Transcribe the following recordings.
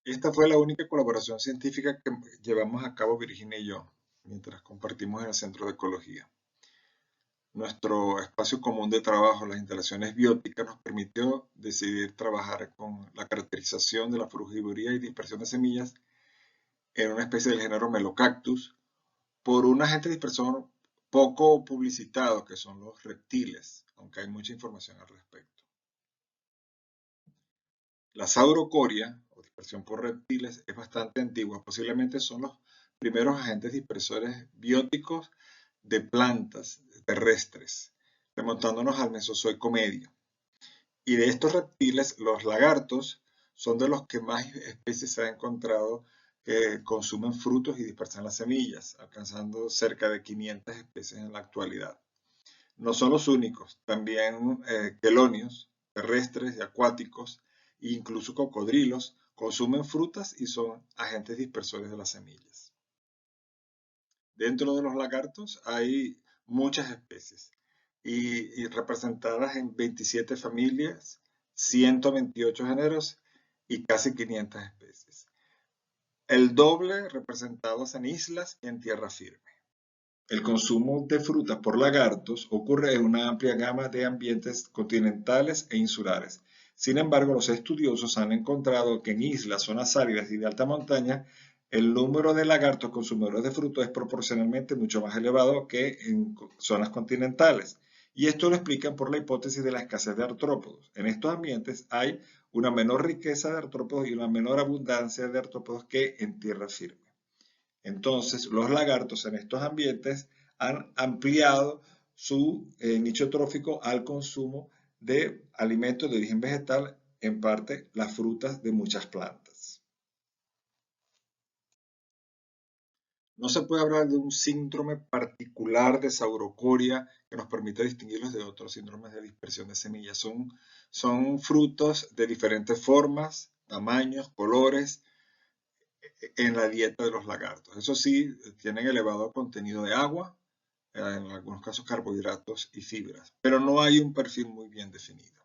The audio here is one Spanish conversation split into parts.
Esta fue la única colaboración científica que llevamos a cabo Virginia y yo, mientras compartimos en el Centro de Ecología. Nuestro espacio común de trabajo, las instalaciones bióticas, nos permitió decidir trabajar con la caracterización de la frugivoría y dispersión de semillas en una especie del género Melocactus por un agente dispersor poco publicitado, que son los reptiles, aunque hay mucha información al respecto. La saurocoria, o dispersión por reptiles, es bastante antigua. Posiblemente son los primeros agentes dispersores bióticos de plantas terrestres, remontándonos al Mesozoico medio. Y de estos reptiles, los lagartos son de los que más especies se ha encontrado que consumen frutos y dispersan las semillas, alcanzando cerca de 500 especies en la actualidad. No son los únicos, también quelonios, terrestres y acuáticos, e incluso cocodrilos, consumen frutas y son agentes dispersores de las semillas. Dentro de los lagartos hay muchas especies y representadas en 27 familias, 128 géneros y casi 500 especies. El doble representados en islas y en tierra firme. El consumo de frutas por lagartos ocurre en una amplia gama de ambientes continentales e insulares. Sin embargo, los estudiosos han encontrado que en islas, zonas áridas y de alta montaña, el número de lagartos consumidores de frutos es proporcionalmente mucho más elevado que en zonas continentales. Y esto lo explican por la hipótesis de la escasez de artrópodos. En estos ambientes hay una menor riqueza de artrópodos y una menor abundancia de artrópodos que en tierra firme. Entonces, los lagartos en estos ambientes han ampliado su nicho trófico al consumo de alimentos de origen vegetal, en parte las frutas de muchas plantas. No se puede hablar de un síndrome particular de saurocoria que nos permita distinguirlos de otros síndromes de dispersión de semillas. Son frutos de diferentes formas, tamaños, colores, en la dieta de los lagartos. Eso sí, tienen elevado contenido de agua, en algunos casos carbohidratos y fibras, pero no hay un perfil muy bien definido.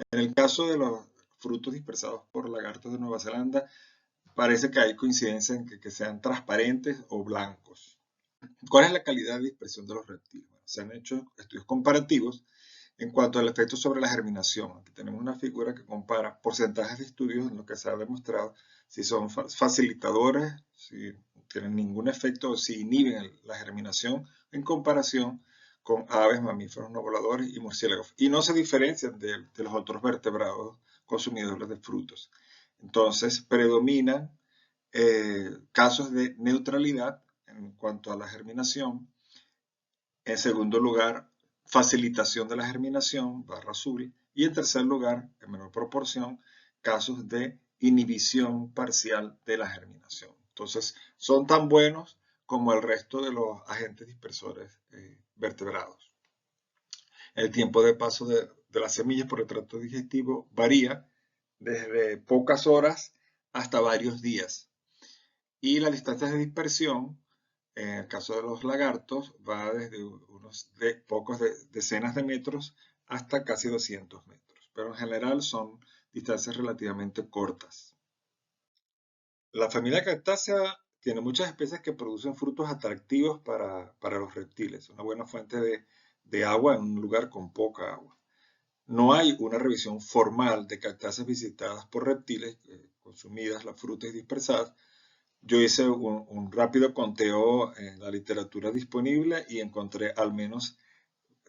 En el caso de los frutos dispersados por lagartos de Nueva Zelanda, parece que hay coincidencia en que sean transparentes o blancos. ¿Cuál es la calidad de dispersión de los reptiles? Bueno, se han hecho estudios comparativos en cuanto al efecto sobre la germinación. Aquí tenemos una figura que compara porcentajes de estudios en los que se ha demostrado si son facilitadores, si no tienen ningún efecto o si inhiben la germinación en comparación con aves, mamíferos no voladores y murciélagos. Y no se diferencian de los otros vertebrados consumidores de frutos. Entonces, predominan casos de neutralidad en cuanto a la germinación. En segundo lugar, facilitación de la germinación, barra azul. Y en tercer lugar, en menor proporción, casos de inhibición parcial de la germinación. Entonces, son tan buenos como el resto de los agentes dispersores vertebrados. El tiempo de paso de las semillas por el tracto digestivo varía desde pocas horas hasta varios días. Y las distancias de dispersión, en el caso de los lagartos, va desde unos pocos decenas de metros hasta casi 200 metros. Pero en general son distancias relativamente cortas. La familia Cactácea tiene muchas especies que producen frutos atractivos para los reptiles. Una buena fuente de agua en un lugar con poca agua. No hay una revisión formal de cactáceas visitadas por reptiles, consumidas las frutas y dispersadas. Yo hice un rápido conteo en la literatura disponible y encontré al menos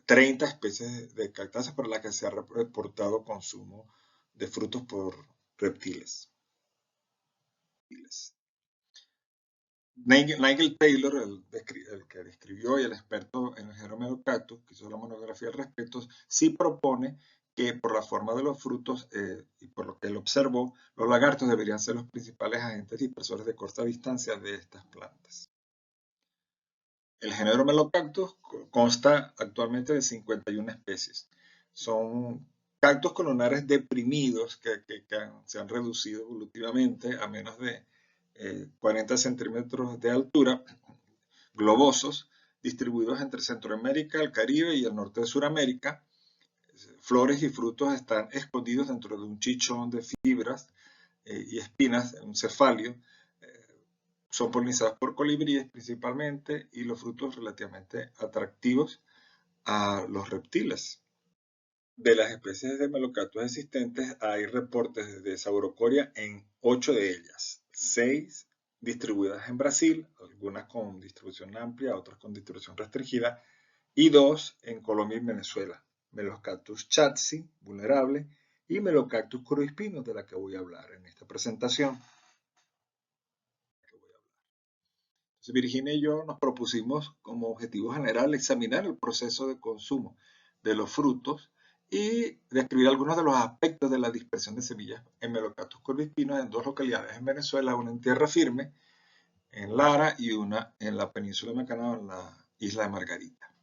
30 especies de cactáceas para las que se ha reportado consumo de frutos por reptiles. Nigel Taylor, el que describió y el experto en el género Melocactus, que hizo la monografía al respecto, sí propone que por la forma de los frutos y por lo que él observó, los lagartos deberían ser los principales agentes dispersores de corta distancia de estas plantas. El género Melocactus consta actualmente de 51 especies. Son cactus columnares deprimidos que se han reducido evolutivamente a menos de 40 centímetros de altura, globosos, distribuidos entre Centroamérica, el Caribe y el norte de Sudamérica. Flores y frutos están escondidos dentro de un chichón de fibras y espinas, un cefalio, son polinizados por colibríes principalmente y los frutos relativamente atractivos a los reptiles. De las especies de Melocactus existentes hay reportes de saurocoria en 8 de ellas, 6 distribuidas en Brasil, algunas con distribución amplia, otras con distribución restringida, y 2 en Colombia y Venezuela, Melocactus chatsi, vulnerable, y Melocactus coroispinus, de la que voy a hablar en esta presentación. Entonces, Virginia y yo nos propusimos como objetivo general examinar el proceso de consumo de los frutos y describir algunos de los aspectos de la dispersión de semillas en Melocactus coroispinus en 2 localidades en Venezuela, una en tierra firme, en Lara, y una en la península de Macanao, en la isla de Margarita.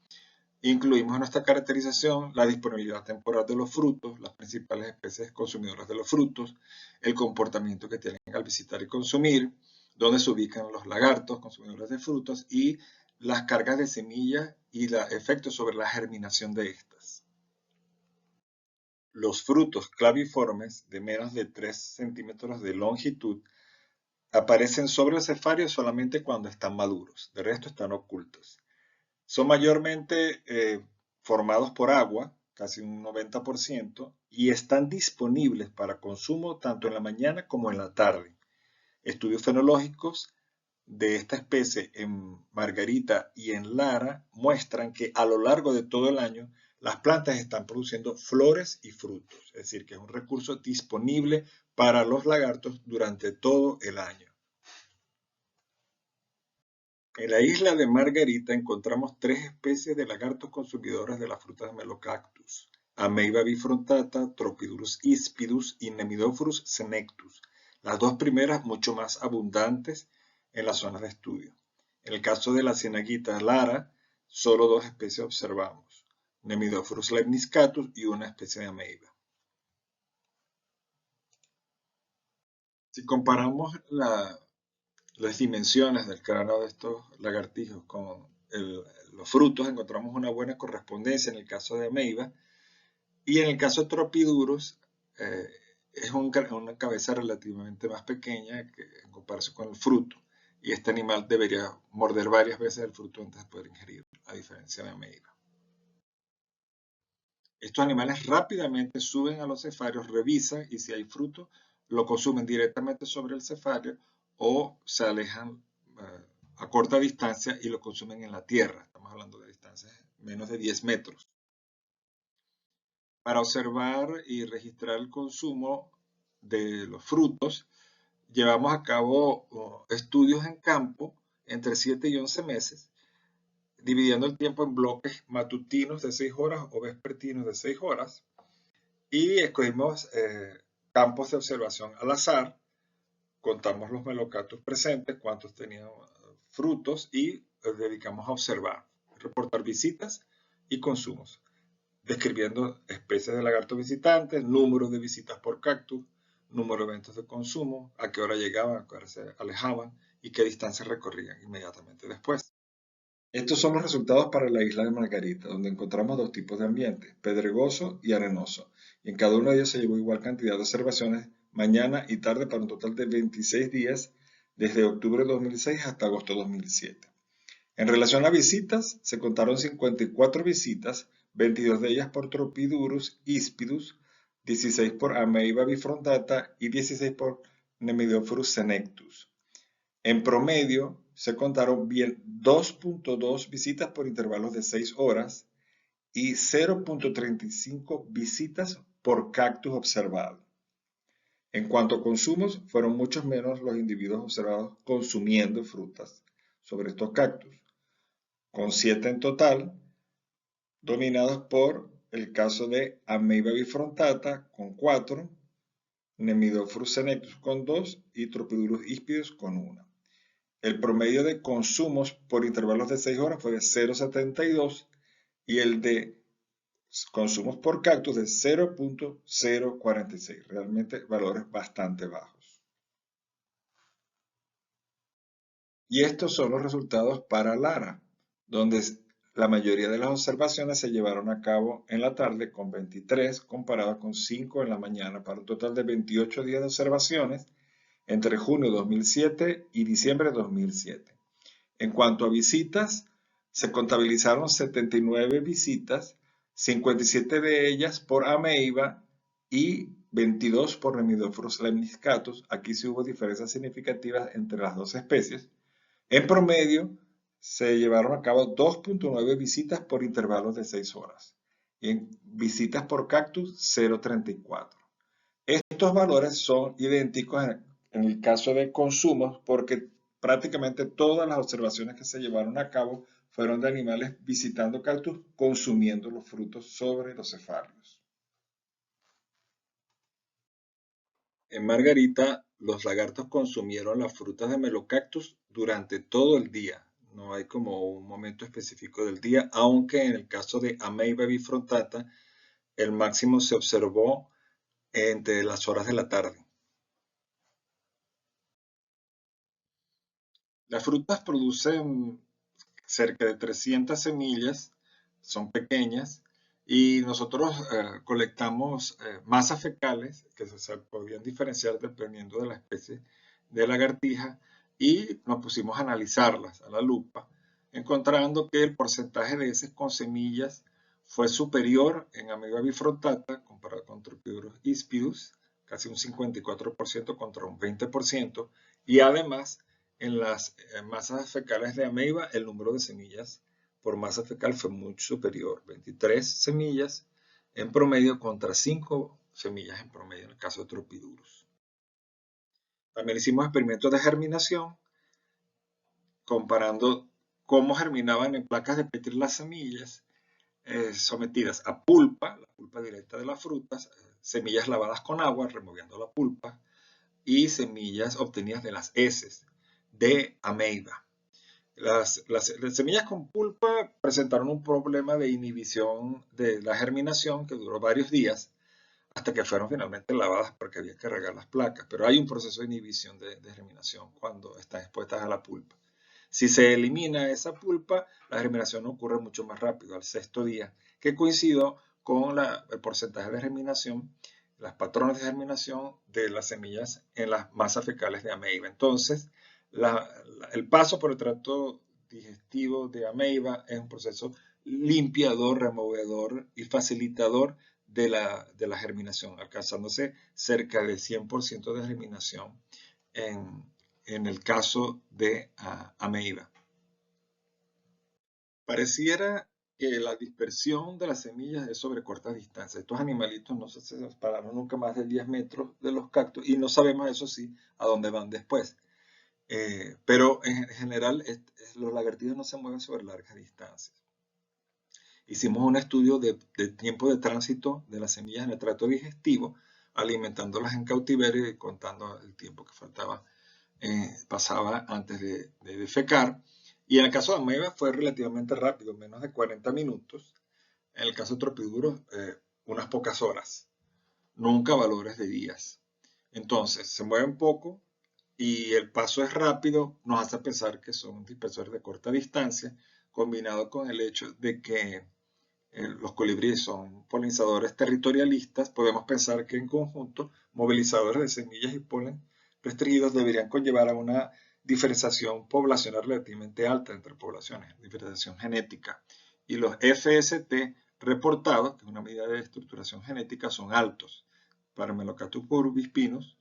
Incluimos en nuestra caracterización la disponibilidad temporal de los frutos, las principales especies consumidoras de los frutos, el comportamiento que tienen al visitar y consumir, dónde se ubican los lagartos consumidores de frutos y las cargas de semillas y los efectos sobre la germinación de estas. Los frutos claviformes de menos de 3 centímetros de longitud aparecen sobre el cefario solamente cuando están maduros, de resto están ocultos. Son mayormente formados por agua, casi un 90%, y están disponibles para consumo tanto en la mañana como en la tarde. Estudios fenológicos de esta especie en Margarita y en Lara muestran que a lo largo de todo el año las plantas están produciendo flores y frutos, es decir, que es un recurso disponible para los lagartos durante todo el año. En la isla de Margarita encontramos 3 especies de lagartos consumidores de las frutas de Melocactus: Ameiba bifrontata, Tropidurus ispidus y Nemidophorus senectus. Las 2 primeras mucho más abundantes en las zonas de estudio. En el caso de la cienaguita Lara, solo 2 especies observamos: Nemidophorus lemniscatus y una especie de Ameiba. Si comparamos las dimensiones del cráneo de estos lagartijos con los frutos, encontramos una buena correspondencia en el caso de Ameiba, y en el caso de Tropidurus es una cabeza relativamente más pequeña en comparación con el fruto, y este animal debería morder varias veces el fruto antes de poder ingerirlo, a diferencia de Ameiba. Estos animales rápidamente suben a los cefarios, revisan y si hay fruto lo consumen directamente sobre el cefario o se alejan a corta distancia y lo consumen en la tierra. Estamos hablando de distancias menos de 10 metros. Para observar y registrar el consumo de los frutos, llevamos a cabo estudios en campo entre 7 y 11 meses, dividiendo el tiempo en bloques matutinos de 6 horas o vespertinos de 6 horas, y escogimos campos de observación al azar, contamos los melocactus presentes, cuántos tenían frutos y dedicamos a observar, reportar visitas y consumos, describiendo especies de lagartos visitantes, número de visitas por cactus, número de eventos de consumo, a qué hora llegaban, a qué hora se alejaban y qué distancia recorrían inmediatamente después. Estos son los resultados para la isla de Margarita, donde encontramos 2 tipos de ambientes, pedregoso y arenoso, y en cada uno de ellos se llevó igual cantidad de observaciones mañana y tarde para un total de 26 días, desde octubre de 2006 hasta agosto de 2007. En relación a visitas, se contaron 54 visitas, 22 de ellas por Tropidurus ispidus, 16 por Ameiba bifrontata y 16 por Nemidophorus senectus. En promedio, se contaron bien 2.2 visitas por intervalos de 6 horas y 0.35 visitas por cactus observado. En cuanto a consumos, fueron muchos menos los individuos observados consumiendo frutas sobre estos cactus, con 7 en total, dominados por el caso de Ameiba bifrontata con 4, Nemidophorus senectus con 2 y Tropidurus ispidus con 1. El promedio de consumos por intervalos de 6 horas fue de 0.72 y el de consumos por cactus de 0.046, realmente valores bastante bajos. Y estos son los resultados para Lara, donde la mayoría de las observaciones se llevaron a cabo en la tarde con 23 comparado con 5 en la mañana, para un total de 28 días de observaciones entre junio de 2007 y diciembre de 2007. En cuanto a visitas, se contabilizaron 79 visitas, 57 de ellas por ameiba y 22 por Remidophorus lemniscatus. Aquí sí hubo diferencias significativas entre las dos especies. En promedio, se llevaron a cabo 2.9 visitas por intervalos de 6 horas. Y en visitas por cactus, 0.34. Estos valores son idénticos en el caso de consumos porque prácticamente todas las observaciones que se llevaron a cabo fueron de animales visitando cactus consumiendo los frutos sobre los cefalios. En Margarita, los lagartos consumieron las frutas de Melocactus durante todo el día. No hay como un momento específico del día, aunque en el caso de Ameiba bifrontata, el máximo se observó entre las horas de la tarde. Las frutas producen cerca de 300 semillas, son pequeñas, y nosotros colectamos masas fecales que se podían diferenciar dependiendo de la especie de lagartija y nos pusimos a analizarlas a la lupa, encontrando que el porcentaje de heces con semillas fue superior en Ameiba bifrontata comparado con Tropidurus ispidus, casi un 54% contra un 20%, y además en las masas fecales de ameiba, el número de semillas por masa fecal fue mucho superior, 23 semillas en promedio contra 5 semillas en promedio en el caso de Tropidurus. También hicimos experimentos de germinación, comparando cómo germinaban en placas de Petri las semillas sometidas a pulpa, la pulpa directa de las frutas, semillas lavadas con agua, removiendo la pulpa, y semillas obtenidas de las heces de ameiba. Las semillas con pulpa presentaron un problema de inhibición de la germinación que duró varios días hasta que fueron finalmente lavadas porque había que regar las placas. Pero hay un proceso de inhibición de germinación cuando están expuestas a la pulpa. Si se elimina esa pulpa, la germinación ocurre mucho más rápido, al sexto día, que coincidió con el porcentaje de germinación, los patrones de germinación de las semillas en las masas fecales de ameiba. Entonces, el paso por el tracto digestivo de ameiba es un proceso limpiador, removedor y facilitador de la germinación, alcanzándose cerca de 100% de germinación en el caso de ameiba. Pareciera que la dispersión de las semillas es sobre cortas distancias. Estos animalitos no se separaron nunca más de 10 metros de los cactus y no sabemos, eso sí, a dónde van después. Pero en general los lagartijos no se mueven sobre largas distancias. Hicimos un estudio de tiempo de tránsito de las semillas en el tracto digestivo, alimentándolas en cautiverio y contando el tiempo que pasaba antes de defecar. Y en el caso de ameiba fue relativamente rápido, menos de 40 minutos. En el caso de Tropidurus, unas pocas horas. Nunca valores de días. Entonces, se mueven poco y el paso es rápido, nos hace pensar que son dispersores de corta distancia, combinado con el hecho de que los colibríes son polinizadores territorialistas, podemos pensar que en conjunto movilizadores de semillas y polen restringidos deberían conllevar a una diferenciación poblacional relativamente alta entre poblaciones, diferenciación genética. Y los FST reportados, que es una medida de estructuración genética, son altos. Para Melocactus purbispinus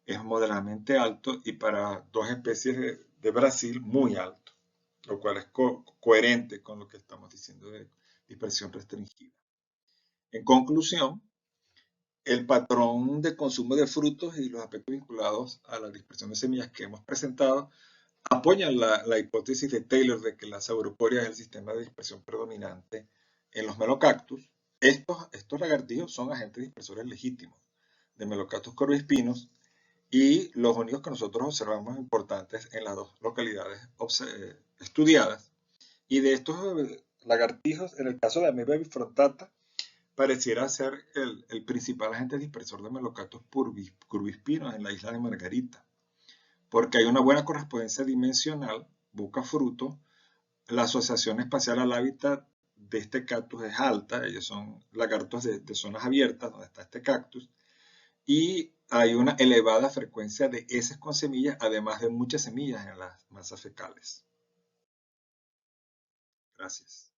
es moderadamente alto y para dos especies de Brasil muy alto, lo cual es coherente con lo que estamos diciendo de dispersión restringida. En conclusión, el patrón de consumo de frutos y los aspectos vinculados a la dispersión de semillas que hemos presentado apoyan la hipótesis de Taylor de que la sauroporia es el sistema de dispersión predominante en los melocactus. Estos lagartijos son agentes dispersores legítimos de Melocactus corvispinus y los únicos que nosotros observamos importantes en las dos localidades estudiadas. Y de estos lagartijos, en el caso de Ameiba bifrontata, pareciera ser el principal agente dispersor de Melocactus curvispinus en la isla de Margarita, porque hay una buena correspondencia dimensional, busca fruto, la asociación espacial al hábitat de este cactus es alta, ellos son lagartos de zonas abiertas donde está este cactus, y hay una elevada frecuencia de heces con semillas, además de muchas semillas en las masas fecales. Gracias.